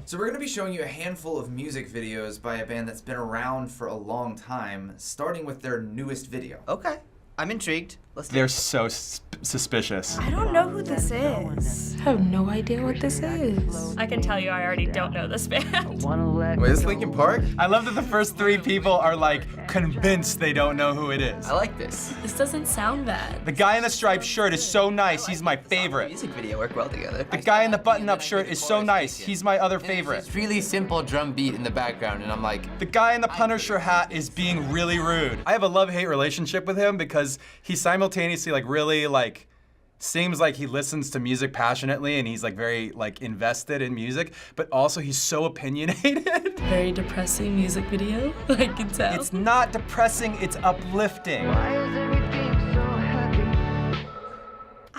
So we're going to be showing you a handful of music videos by a band that's been around for a long time, starting with their newest video. Okay, I'm intrigued. Let's do They're it. so suspicious. I don't know who this is. I have no idea what this is. I can tell you I already don't know this band. Wait, is this Linkin Park? I love that the first three people are like convinced they don't know who it is. I like this. This doesn't sound bad. The guy in the striped shirt is so nice. He's my favorite. Music video work well together. The guy in the button-up shirt is so nice. He's my other favorite. It's really simple drum beat in the background, and I'm like, The guy in the Punisher hat is being really rude. I have a love-hate relationship with him because he simultaneously like really like seems like he listens to music passionately and he's like very like invested in music, but also he's so opinionated. Very depressing music video, I can tell. It's not depressing, it's uplifting. I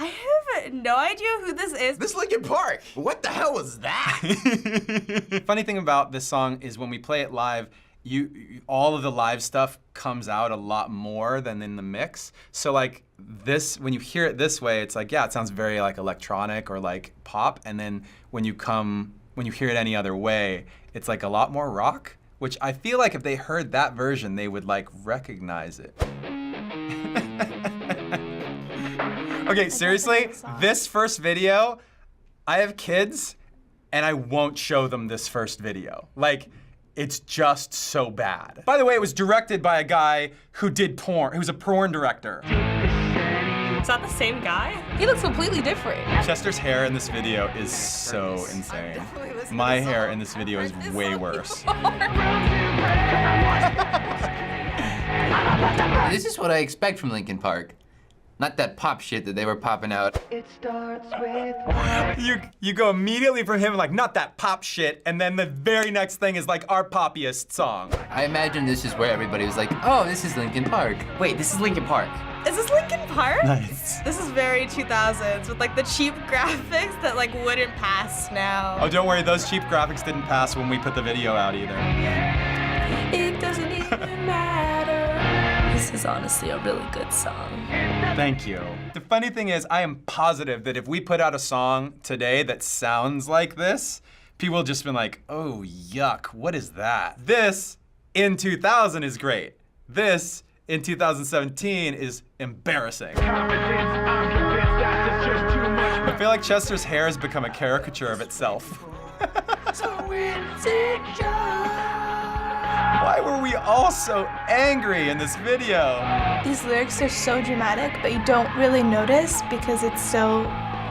have no idea who this is. This Linkin Park! What the hell was that? Funny thing about this song is when we play it live, all of the live stuff comes out a lot more than in the mix. So like this, when you hear it this way, it's like, yeah, it sounds very like electronic or like pop. And then when you hear it any other way, it's like a lot more rock, which I feel like if they heard that version, they would like recognize it. Okay, seriously, this first video, I have kids and I won't show them this first video. Like, it's just so bad. By the way, it was directed by a guy who did porn, who's a porn director. It's not the same guy? He looks completely different. Chester's hair in this video is so insane. My hair in this video is way worse. this is what I expect from Linkin Park. Not that pop shit that they were popping out. It starts with You go immediately from him like, not that pop shit, and then the very next thing is like our poppiest song. I imagine this is where everybody was like, oh, this is Linkin Park. Wait, this is Linkin Park. Is this Linkin Park? Nice. This is very 2000s with like the cheap graphics that like wouldn't pass now. Oh, don't worry, those cheap graphics didn't pass when we put the video out either. It doesn't even matter. This is honestly a really good song. Thank you. The funny thing is, I am positive that if we put out a song today that sounds like this, people will just been like, oh, yuck, what is that? This, in 2000, is great. This, in 2017, is embarrassing. I feel like Chester's hair has become a caricature of itself. Why were we all so angry in this video? These lyrics are so dramatic, but you don't really notice because it's so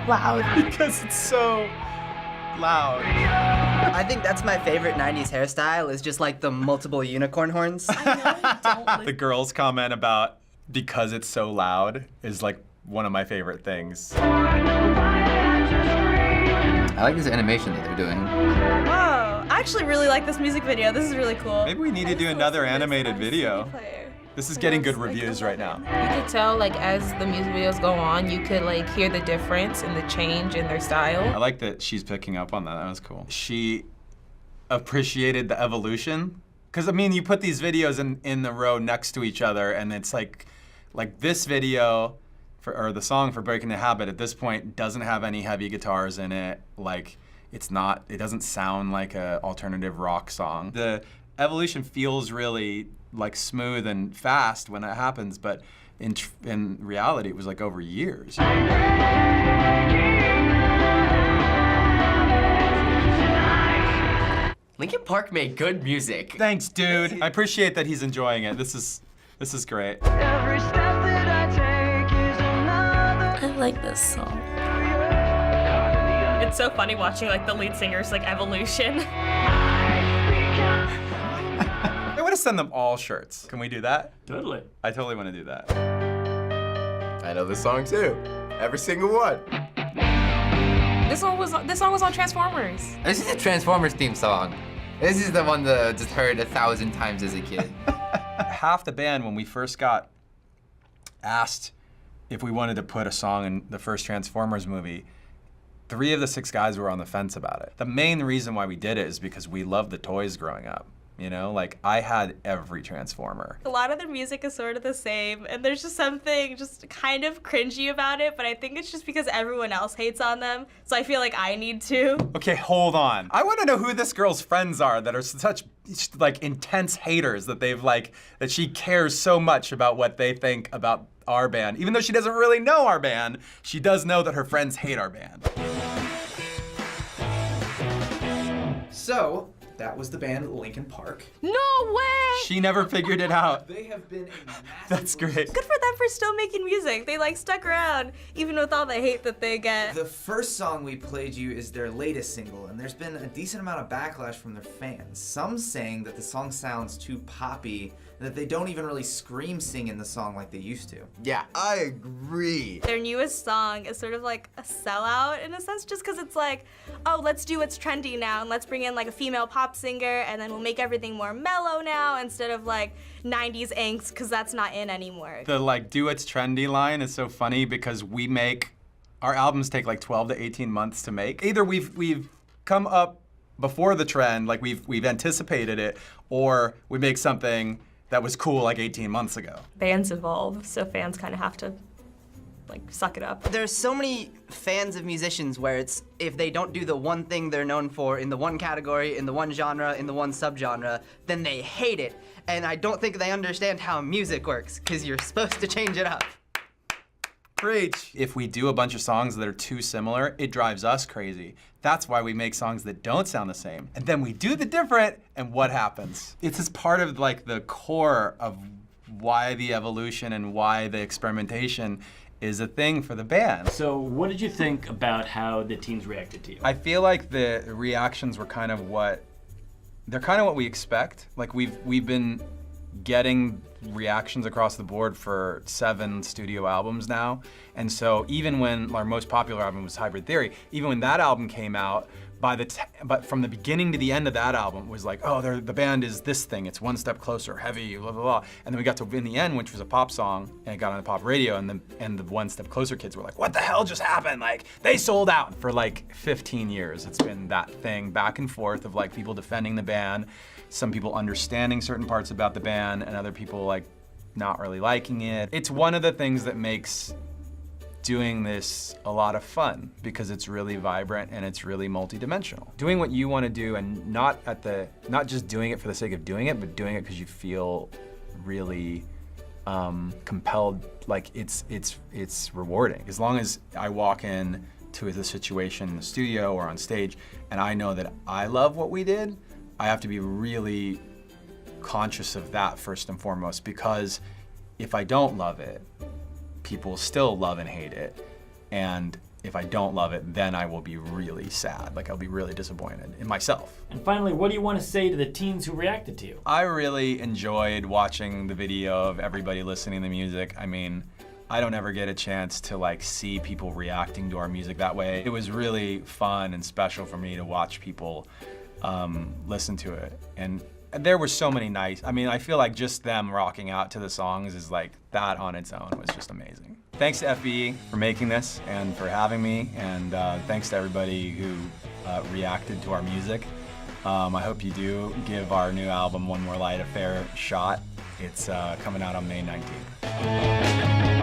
loud. Because it's so loud. I think that's my favorite 90s hairstyle is just like the multiple unicorn horns. The girls' comment about because it's so loud is like one of my favorite things. I like this animation that they're doing. Whoa, I actually really like this music video. This is really cool. Maybe we need to do another animated video. This is getting good reviews right now. You could tell, like, as the music videos go on, you could, like, hear the difference and the change in their style. I like that she's picking up on that. That was cool. She appreciated the evolution. Because, I mean, you put these videos in the row next to each other, and it's like this video, or the song for Breaking the Habit at this point doesn't have any heavy guitars in it. Like, it doesn't sound like an alternative rock song. The evolution feels really like smooth and fast when it happens, but in reality, it was like over years. Linkin Park made good music. Thanks, dude. I appreciate that he's enjoying it. This is great. every step that I take is another. I like this song. It's so funny watching like the lead singer's like evolution. I want to send them all shirts. Can we do that? Totally. I totally want to do that. I know this song too. Every single one. This song was on Transformers. This is a Transformers theme song. This is the one that I just heard 1,000 times as a kid. Half the band, when we first got asked if we wanted to put a song in the first Transformers movie, 3 of the 6 guys were on the fence about it. The main reason why we did it is because we loved the toys growing up. You know, like I had every Transformer. A lot of their music is sort of the same, and there's just something just kind of cringy about it, but I think it's just because everyone else hates on them, so I feel like I need to. Okay, hold on. I want to know who this girl's friends are that are such like intense haters that they've like, that she cares so much about what they think about our band. Even though she doesn't really know our band, she does know that her friends hate our band. So, that was the band Linkin Park. No way! She never figured it out. They have been a massive That's great. Good for them for still making music. They like stuck around, even with all the hate that they get. The first song we played you is their latest single, and there's been a decent amount of backlash from their fans. Some saying that the song sounds too poppy, and that they don't even really scream sing in the song like they used to. Yeah, I agree. Their newest song is sort of like a sellout in a sense, just because it's like, oh, let's do what's trendy now, and let's bring in like a female pop singer, and then we'll make everything more mellow now instead of like 90s angst, because that's not in anymore. The like do what's trendy line is so funny because we make, our albums take like 12 to 18 months to make. Either we've come up before the trend, like we've anticipated it, or we make something that was cool like 18 months ago. Bands evolve, so fans kind of have to like suck it up. There's so many fans of musicians where it's, if they don't do the one thing they're known for in the one category, in the one genre, in the one subgenre, then they hate it. And I don't think they understand how music works, because you're supposed to change it up. Preach. If we do a bunch of songs that are too similar, it drives us crazy. That's why we make songs that don't sound the same. And then we do the different, and what happens? It's just part of like the core of why the evolution and why the experimentation is a thing for the band. So what did you think about how the teens reacted to you? I feel like the reactions were kind of what we expect. Like we've been getting reactions across the board for 7 studio albums now. And so even when our most popular album was Hybrid Theory, even when that album came out, but from the beginning to the end of that album, it was like, oh, the band is this thing. It's one step closer, heavy, blah, blah, blah. And then we got to In the End, which was a pop song, and it got on the pop radio, and the One Step Closer kids were like, what the hell just happened? Like, they sold out. For like 15 years, it's been that thing back and forth of like people defending the band, some people understanding certain parts about the band, and other people like not really liking it. It's one of the things that makes doing this a lot of fun because it's really vibrant and it's really multidimensional. Doing what you want to do and not just doing it for the sake of doing it, but doing it because you feel really compelled, like it's rewarding. As long as I walk in to the situation in the studio or on stage and I know that I love what we did, I have to be really conscious of that first and foremost, because if I don't love it, people still love and hate it. And if I don't love it, then I will be really sad. Like I'll be really disappointed in myself. And finally, what do you want to say to the teens who reacted to you? I really enjoyed watching the video of everybody listening to the music. I mean, I don't ever get a chance to like see people reacting to our music that way. It was really fun and special for me to watch people listen to it. And there were so many nice, I mean, I feel like just them rocking out to the songs is like, that on its own was just amazing. Thanks to FBE for making this and for having me, and thanks to everybody who reacted to our music. I hope you do give our new album, One More Light, a fair shot. It's coming out on May 19th.